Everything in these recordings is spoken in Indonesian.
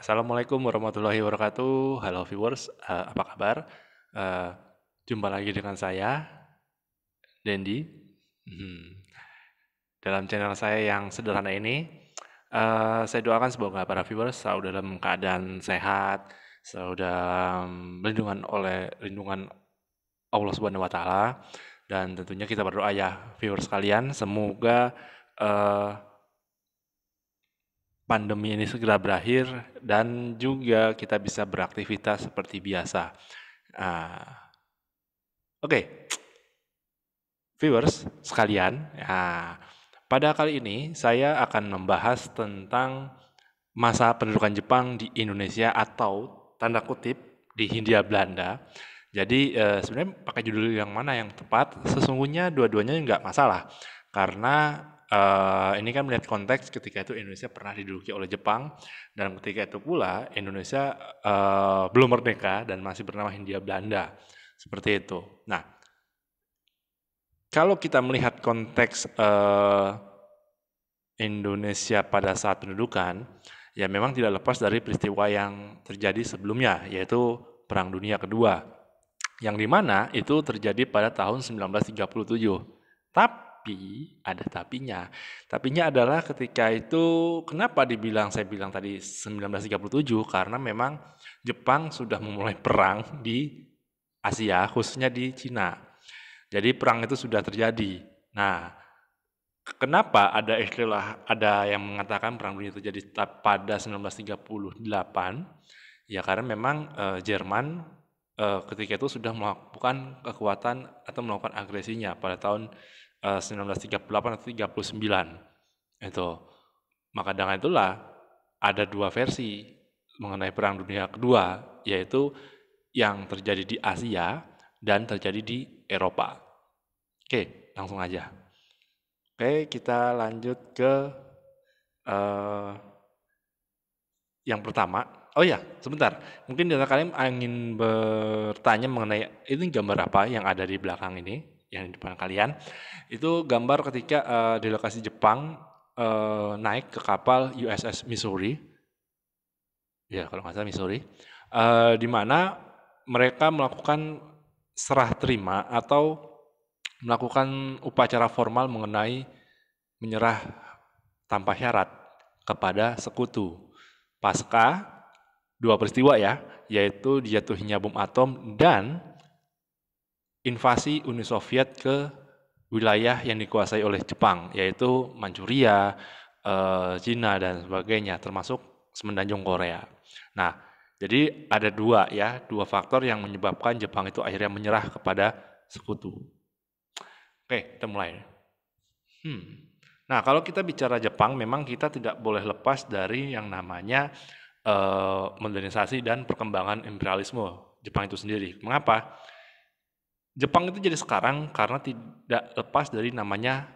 Assalamualaikum warahmatullahi wabarakatuh. Halo viewers, apa kabar? Eee, Jumpa lagi dengan saya, Dendi. Mhm. Dalam channel saya yang sederhana ini, saya doakan semoga para viewers selalu dalam keadaan sehat, selalu dalam lindungan Allah Subhanahu wa taala, dan tentunya kita berdoa ya viewers sekalian, semoga, eee, pandemi ini segera berakhir dan juga kita bisa beraktivitas seperti biasa. Oke, viewers sekalian, pada kali ini saya akan membahas tentang masa pendudukan Jepang di Indonesia atau tanda kutip di Hindia Belanda. Jadi sebenarnya pakai judul yang mana yang tepat? Sesungguhnya dua-duanya nggak masalah, karena ini kan melihat konteks ketika itu Indonesia pernah diduduki oleh Jepang dan ketika itu pula Indonesia belum merdeka dan masih bernama Hindia Belanda, seperti itu. Nah, kalau kita melihat konteks Indonesia pada saat pendudukan, ya memang tidak lepas dari peristiwa yang terjadi sebelumnya, yaitu Perang Dunia Kedua, yang dimana itu terjadi pada tahun 1937. Tapi, ada tapinya. Tapinya adalah ketika itu, kenapa saya bilang tadi 1937, karena memang Jepang sudah memulai perang di Asia, khususnya di Cina. Jadi perang itu sudah terjadi. Nah, kenapa ada yang mengatakan perang dunia terjadi pada 1938? Ya karena memang Jerman ketika itu sudah melakukan kekuatan atau melakukan agresinya pada tahun 1938 atau 39. Itu. Maka dengan itulah ada dua versi mengenai perang dunia kedua, yaitu yang terjadi di Asia dan terjadi di Eropa. Oke, langsung aja. Oke, kita lanjut ke eh, yang pertama. Oh ya, sebentar. Mungkin di antara kalian ingin bertanya mengenai ini gambar apa yang ada di belakang ini, yang di depan kalian. Itu gambar ketika delegasi Jepang naik ke kapal USS Missouri. Ya, kalau nggak salah Missouri. Di mana mereka melakukan serah terima atau melakukan upacara formal mengenai menyerah tanpa syarat kepada sekutu. Pasca dua peristiwa ya, yaitu dijatuhinya bom atom dan invasi Uni Soviet ke wilayah yang dikuasai oleh Jepang, yaitu Manchuria, Cina dan sebagainya, termasuk semenanjung Korea. Nah, jadi ada dua faktor yang menyebabkan Jepang itu akhirnya menyerah kepada sekutu. Oke, kita mulai. Nah, kalau kita bicara Jepang, memang kita tidak boleh lepas dari yang namanya modernisasi dan perkembangan imperialisme Jepang itu sendiri. Mengapa? Jepang itu jadi sekarang karena tidak lepas dari namanya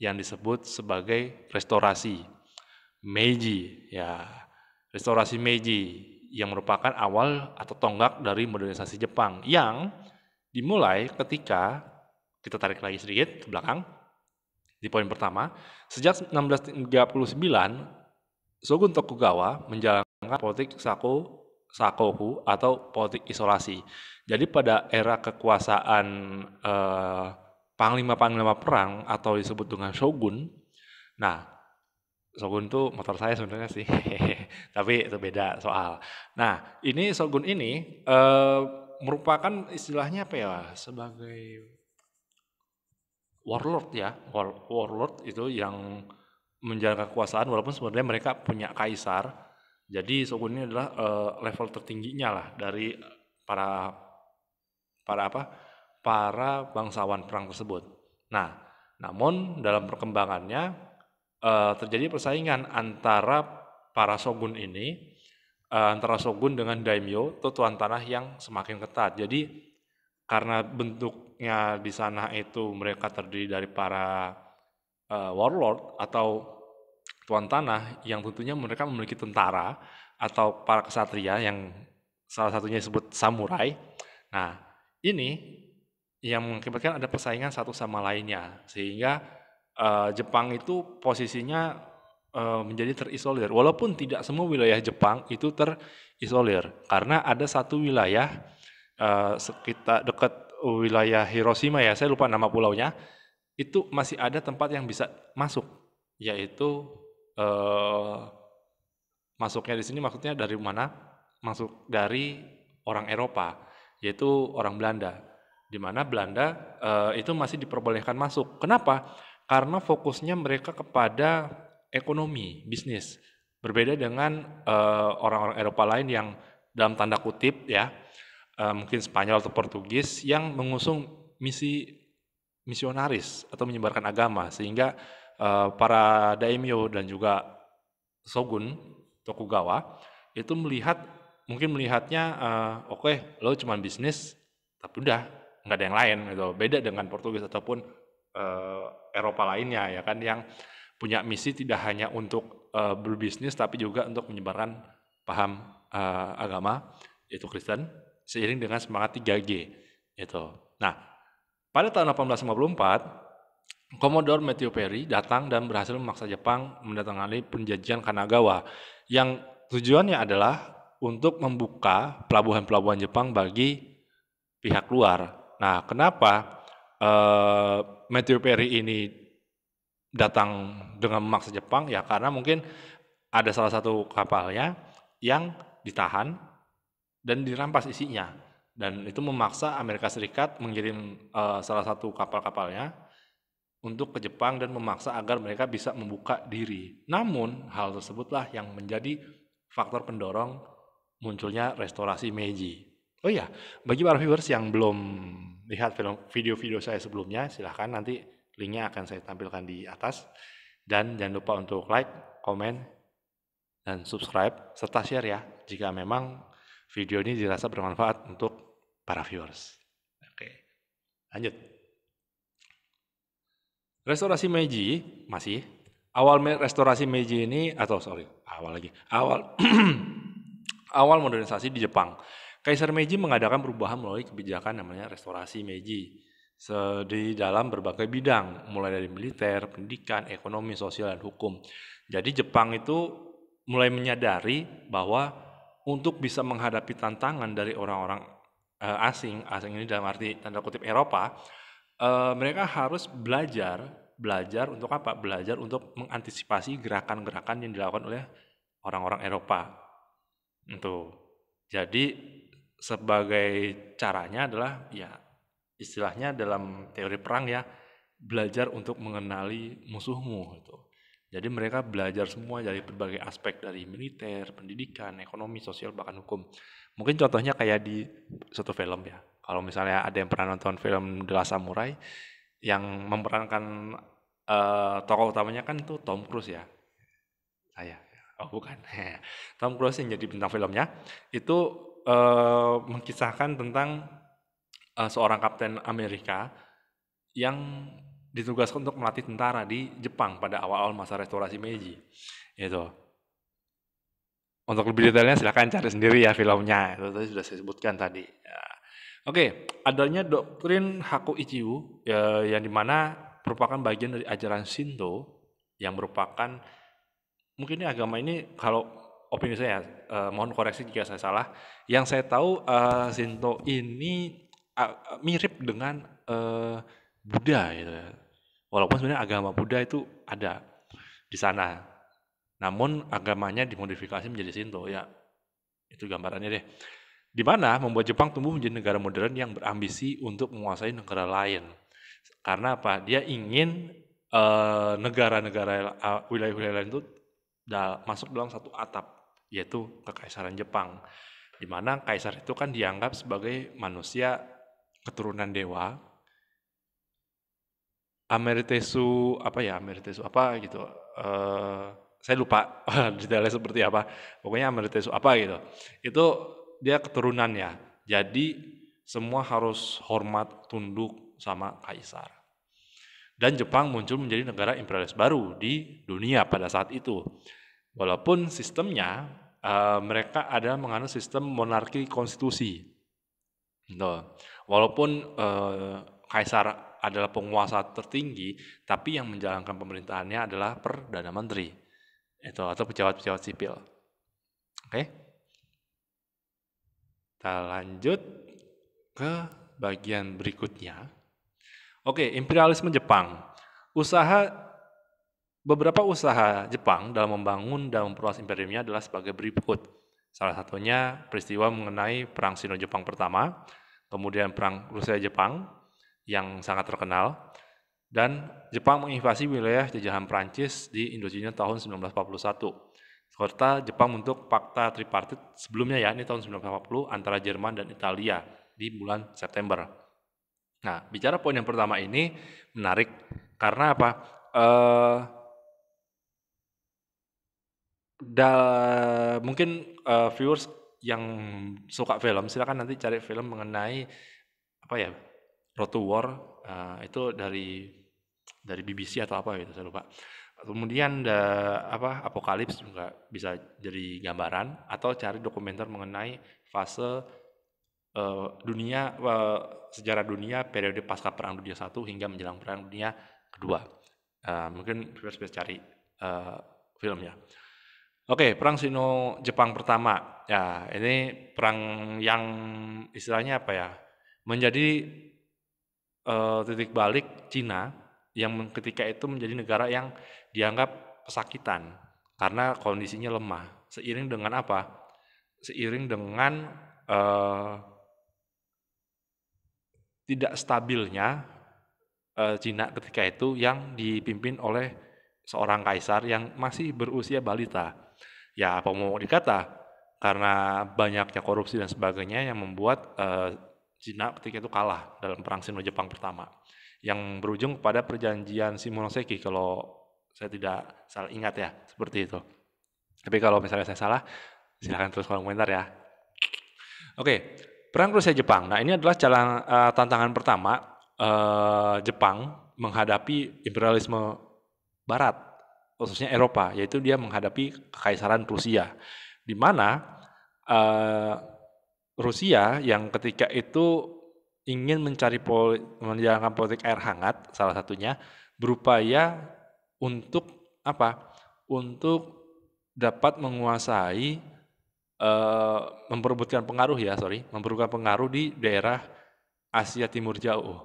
yang disebut sebagai restorasi Meiji, ya. Restorasi Meiji yang merupakan awal atau tonggak dari modernisasi Jepang yang dimulai ketika kita tarik lagi sedikit ke belakang. Di poin pertama, sejak 1639, Shogun Tokugawa menjalankan politik sakoku atau politik isolasi. Jadi pada era kekuasaan panglima-panglima perang atau disebut dengan shogun. Nah, shogun itu motor saya sebenarnya sih, tapi itu beda soal. Nah, ini shogun ini merupakan istilahnya apa ya, sebagai warlord ya, warlord itu yang menjaga kekuasaan walaupun sebenarnya mereka punya kaisar. Jadi shogun ini adalah level tertingginya lah dari para para apa? Para bangsawan perang tersebut. Nah, namun dalam perkembangannya terjadi persaingan antara para shogun ini, antara shogun dengan daimyo atau tuan tanah yang semakin ketat. Jadi karena bentuknya di sana itu mereka terdiri dari para warlord atau tuan tanah yang tentunya mereka memiliki tentara atau para kesatria yang salah satunya disebut samurai. Nah, ini yang mengakibatkan ada persaingan satu sama lainnya sehingga Jepang itu posisinya menjadi terisolir. Walaupun tidak semua wilayah Jepang itu terisolir, karena ada satu wilayah sekitar dekat wilayah Hiroshima ya, saya lupa nama pulaunya, itu masih ada tempat yang bisa masuk, yaitu masuknya di sini maksudnya dari mana? Masuk dari orang Eropa, yaitu orang Belanda. Di mana Belanda itu masih diperbolehkan masuk. Kenapa? Karena fokusnya mereka kepada ekonomi, bisnis. Berbeda dengan orang-orang Eropa lain yang dalam tanda kutip ya, mungkin Spanyol atau Portugis yang mengusung misi misionaris atau menyebarkan agama, sehingga para daimyo dan juga shogun Tokugawa itu mungkin melihatnya oke, lo cuma bisnis tapi udah nggak ada yang lain gitu. Beda dengan Portugis ataupun Eropa lainnya ya kan, yang punya misi tidak hanya untuk berbisnis tapi juga untuk menyebarkan paham agama yaitu Kristen seiring dengan semangat 3G itu. Nah, pada tahun 1854 Commodore Matthew Perry datang dan berhasil memaksa Jepang menandatangani Perjanjian Kanagawa yang tujuannya adalah untuk membuka pelabuhan-pelabuhan Jepang bagi pihak luar. Nah, kenapa Matthew Perry ini datang dengan memaksa Jepang? Ya karena mungkin ada salah satu kapalnya yang ditahan dan dirampas isinya. Dan itu memaksa Amerika Serikat mengirim salah satu kapal-kapalnya untuk ke Jepang dan memaksa agar mereka bisa membuka diri. Namun, hal tersebutlah yang menjadi faktor pendorong munculnya restorasi Meiji. Oh iya, bagi para viewers yang belum lihat video-video saya sebelumnya, silahkan nanti linknya akan saya tampilkan di atas. Dan jangan lupa untuk like, komen, dan subscribe, serta share ya, jika memang video ini dirasa bermanfaat untuk para viewers. Oke, lanjut. Restorasi Meiji masih restorasi Meiji ini awal modernisasi di Jepang. Kaisar Meiji mengadakan perubahan melalui kebijakan namanya restorasi Meiji di dalam berbagai bidang, mulai dari militer, pendidikan, ekonomi, sosial, dan hukum. Jadi Jepang itu mulai menyadari bahwa untuk bisa menghadapi tantangan dari orang-orang asing ini dalam arti tanda kutip Eropa, mereka harus belajar untuk apa? Belajar untuk mengantisipasi gerakan-gerakan yang dilakukan oleh orang-orang Eropa. Itu. Jadi sebagai caranya adalah ya istilahnya dalam teori perang ya, belajar untuk mengenali musuhmu gitu. Jadi mereka belajar semua dari berbagai aspek, dari militer, pendidikan, ekonomi, sosial, bahkan hukum. Mungkin contohnya kayak di suatu film ya. Kalau misalnya ada yang pernah nonton film The Last Samurai, yang memerankan tokoh utamanya kan itu Tom Cruise ya. Bukan. Tom Cruise yang jadi bintang filmnya itu mengkisahkan tentang seorang kapten Amerika yang ditugaskan untuk melatih tentara di Jepang pada awal-awal masa restorasi Meiji. Itu. Untuk lebih detailnya silahkan cari sendiri ya filmnya. Itu tadi sudah saya sebutkan tadi. Ya. Oke, adanya doktrin Haku Ichigo yang dimana merupakan bagian dari ajaran Shinto yang merupakan mungkin ini agama ini kalau opini saya mohon koreksi jika saya salah. Yang saya tahu Shinto ini mirip dengan Buddha gitu. Walaupun sebenarnya agama Buddha itu ada di sana. Namun agamanya dimodifikasi menjadi Shinto ya. Itu gambarannya deh. Di mana membuat Jepang tumbuh menjadi negara modern yang berambisi untuk menguasai negara lain. Karena apa? Dia ingin negara-negara wilayah-wilayah lain itu masuk dalam satu atap, yaitu Kekaisaran Jepang. Di mana kaisar itu kan dianggap sebagai manusia keturunan dewa. Ameritesu apa gitu. Saya lupa detailnya seperti apa. Pokoknya Ameritesu apa gitu. Itu dia keturunannya. Jadi semua harus hormat, tunduk sama kaisar. Dan Jepang muncul menjadi negara imperialis baru di dunia pada saat itu. Walaupun sistemnya mereka ada menganut sistem monarki konstitusi. Walaupun kaisar adalah penguasa tertinggi, tapi yang menjalankan pemerintahannya adalah Perdana Menteri. itu atau pejabat-pejabat sipil. Oke, kita lanjut ke bagian berikutnya. Oke, imperialisme Jepang. Beberapa usaha Jepang dalam membangun dan memperluas imperiumnya adalah sebagai berikut. Salah satunya peristiwa mengenai Perang Sino-Jepang pertama, kemudian Perang Rusia-Jepang yang sangat terkenal, dan Jepang menginvasi wilayah jajahan Prancis di Indochina tahun 1941, serta Jepang membentuk Fakta Tripartit sebelumnya ya, ini tahun 1940 antara Jerman dan Italia di bulan September. Nah, bicara poin yang pertama ini menarik karena apa? Mungkin viewers yang suka film silakan nanti cari film mengenai apa ya, Road to War, itu dari BBC atau apa gitu saya lupa. Kemudian Apokalips juga bisa jadi gambaran, atau cari dokumenter mengenai fase sejarah dunia periode pasca Perang Dunia I hingga menjelang Perang Dunia Kedua. Mungkin viewers bisa cari filmnya. Oke, Perang Sino-Jepang pertama. Ya, ini perang yang istilahnya apa ya, menjadi titik balik Cina yang ketika itu menjadi negara yang dianggap pesakitan karena kondisinya lemah. Seiring dengan apa? Seiring dengan tidak stabilnya Cina ketika itu yang dipimpin oleh seorang kaisar yang masih berusia balita. Ya, apa mau dikata, karena banyaknya korupsi dan sebagainya yang membuat Cina ketika itu kalah dalam Perang Sino-Jepang pertama, yang berujung pada perjanjian Shimonoseki kalau saya tidak salah ingat ya, seperti itu. Tapi kalau misalnya saya salah, silahkan terus kolom komentar ya. Oke, Perang Rusia-Jepang. Nah, ini adalah tantangan pertama Jepang menghadapi imperialisme Barat, khususnya Eropa, yaitu dia menghadapi kekaisaran Rusia, di mana Rusia yang ketika itu ingin menjalankan politik air hangat, salah satunya berupaya untuk apa? Untuk dapat menguasai memperebutkan pengaruh di daerah Asia Timur Jauh,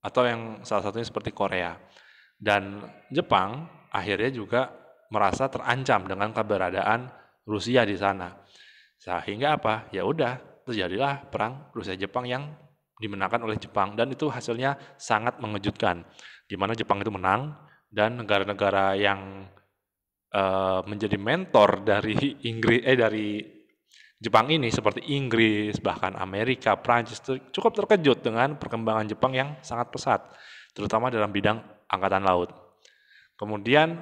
atau yang salah satunya seperti Korea. Dan Jepang akhirnya juga merasa terancam dengan keberadaan Rusia di sana. Sehingga apa? Ya udah, terjadilah perang Rusia-Jepang yang dimenangkan oleh Jepang, dan itu hasilnya sangat mengejutkan, di mana Jepang itu menang, dan negara-negara yang menjadi mentor dari Jepang ini seperti Inggris, bahkan Amerika, Prancis cukup terkejut dengan perkembangan Jepang yang sangat pesat, terutama dalam bidang angkatan laut. Kemudian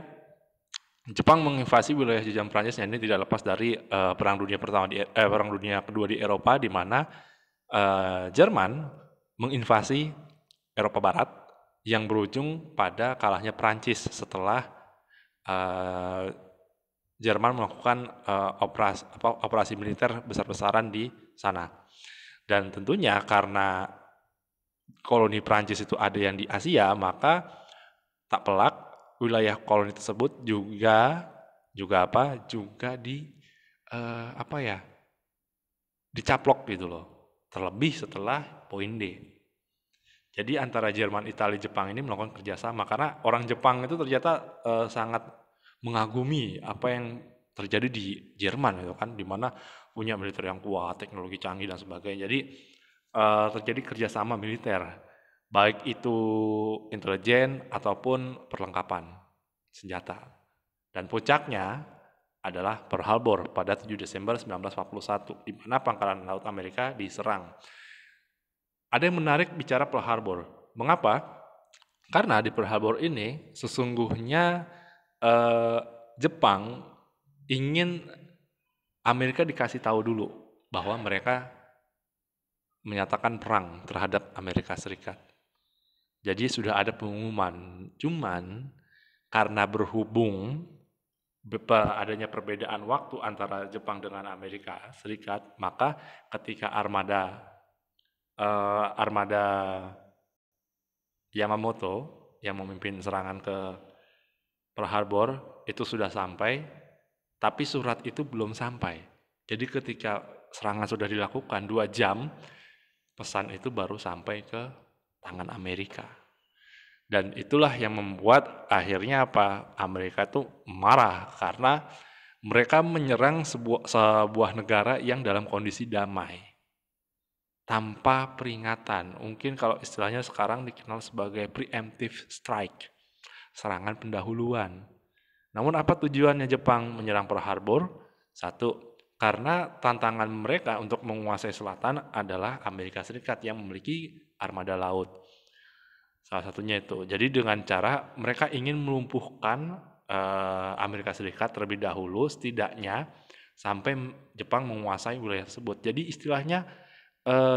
Jepang menginvasi wilayah jajahan Prancis, ini tidak lepas dari Perang Dunia Kedua di Eropa, di mana Jerman menginvasi Eropa Barat yang berujung pada kalahnya Prancis setelah Jerman melakukan operasi militer besar-besaran di sana. Dan tentunya karena koloni Prancis itu ada yang di Asia, maka tak pelak wilayah koloni tersebut juga dicaplok gitu loh. Terlebih setelah poin D. Jadi antara Jerman, Italia, Jepang ini melakukan kerjasama karena orang Jepang itu ternyata sangat mengagumi apa yang terjadi di Jerman gitu kan, di mana punya militer yang kuat, teknologi canggih dan sebagainya. Jadi terjadi kerjasama militer, baik itu intelijen ataupun perlengkapan senjata. Dan puncaknya adalah Pearl Harbor pada 7 Desember 1941, di mana pangkalan laut Amerika diserang. Ada yang menarik bicara Pearl Harbor. Mengapa? Karena di Pearl Harbor ini sesungguhnya Jepang ingin Amerika dikasih tahu dulu bahwa mereka menyatakan perang terhadap Amerika Serikat. Jadi sudah ada pengumuman. Cuman karena berhubung adanya perbedaan waktu antara Jepang dengan Amerika Serikat, maka ketika armada Yamamoto yang memimpin serangan ke Pearl Harbor itu sudah sampai, tapi surat itu belum sampai. Jadi ketika serangan sudah dilakukan 2 jam, pesan itu baru sampai ke tangan Amerika. Dan itulah yang membuat akhirnya apa? Amerika itu marah karena mereka menyerang sebuah negara yang dalam kondisi damai tanpa peringatan. Mungkin kalau istilahnya sekarang dikenal sebagai preemptive strike, serangan pendahuluan. Namun apa tujuannya Jepang menyerang Pearl Harbor? Satu, karena tantangan mereka untuk menguasai selatan adalah Amerika Serikat yang memiliki armada laut. Salah satunya itu. Jadi dengan cara mereka ingin melumpuhkan Amerika Serikat terlebih dahulu, setidaknya sampai Jepang menguasai wilayah tersebut. Jadi istilahnya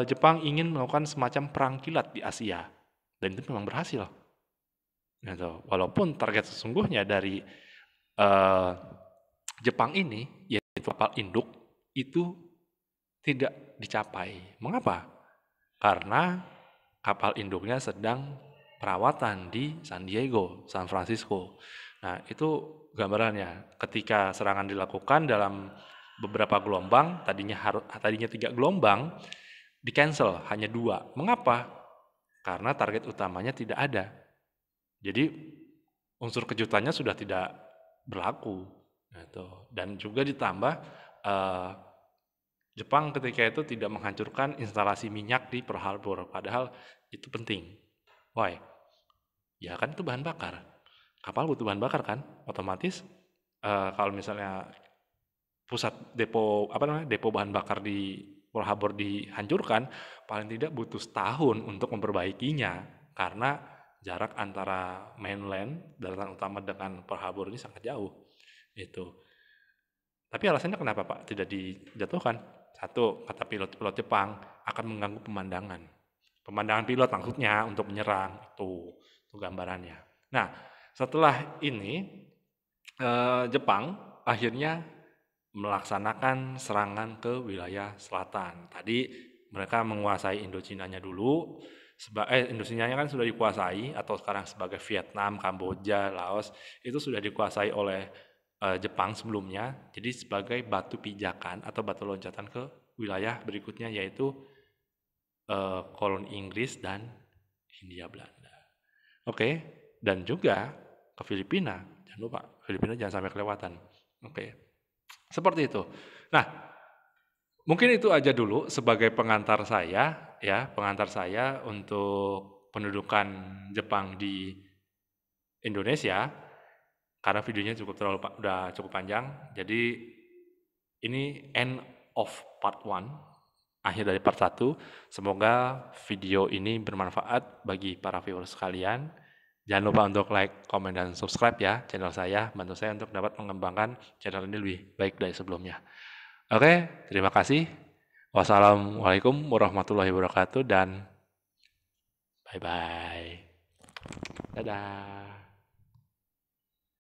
Jepang ingin melakukan semacam perang kilat di Asia. Dan itu memang berhasil. Gitu. Walaupun target sesungguhnya dari Jepang ini, yaitu kapal induk, itu tidak dicapai. Mengapa? Karena kapal induknya sedang perawatan di San Diego, San Francisco. Nah, itu gambarannya. Ketika serangan dilakukan dalam beberapa gelombang, tadinya 3 gelombang, di-cancel hanya 2. Mengapa? Karena target utamanya tidak ada. Jadi unsur kejutannya sudah tidak berlaku. Gitu. Dan juga ditambah Jepang ketika itu tidak menghancurkan instalasi minyak di Pearl Harbor, padahal itu penting. Why? Ya kan itu bahan bakar. Kapal butuh bahan bakar kan? Otomatis kalau misalnya pusat depo bahan bakar di Pearl Harbor dihancurkan, paling tidak butuh setahun untuk memperbaikinya karena jarak antara mainland daratan utama dengan Pearl Harbor ini sangat jauh. Itu. Tapi alasannya kenapa Pak tidak dijatuhkan? Satu, kata pilot-pilot Jepang akan mengganggu pemandangan. Pemandangan pilot maksudnya untuk menyerang. Itu gambarannya. Nah, setelah ini Jepang akhirnya melaksanakan serangan ke wilayah selatan. Tadi mereka menguasai Indochinanya dulu. Indochinanya kan sudah dikuasai, atau sekarang sebagai Vietnam, Kamboja, Laos, itu sudah dikuasai oleh Jepang sebelumnya. Jadi sebagai batu pijakan atau batu loncatan ke wilayah berikutnya, yaitu koloni Inggris dan Hindia Belanda. Oke, dan juga ke Filipina. Jangan lupa, Filipina jangan sampai kelewatan. Oke, seperti itu. Nah, mungkin itu aja dulu sebagai pengantar saya, ya, pengantar saya untuk pendudukan Jepang di Indonesia. Karena videonya udah cukup panjang, jadi ini end of part 1, akhir dari part 1. Semoga video ini bermanfaat bagi para viewers sekalian. Jangan lupa untuk like, komen, dan subscribe ya channel saya, bantu saya untuk dapat mengembangkan channel ini lebih baik dari sebelumnya. Oke, terima kasih. Wassalamualaikum warahmatullahi wabarakatuh dan bye-bye. Dadah.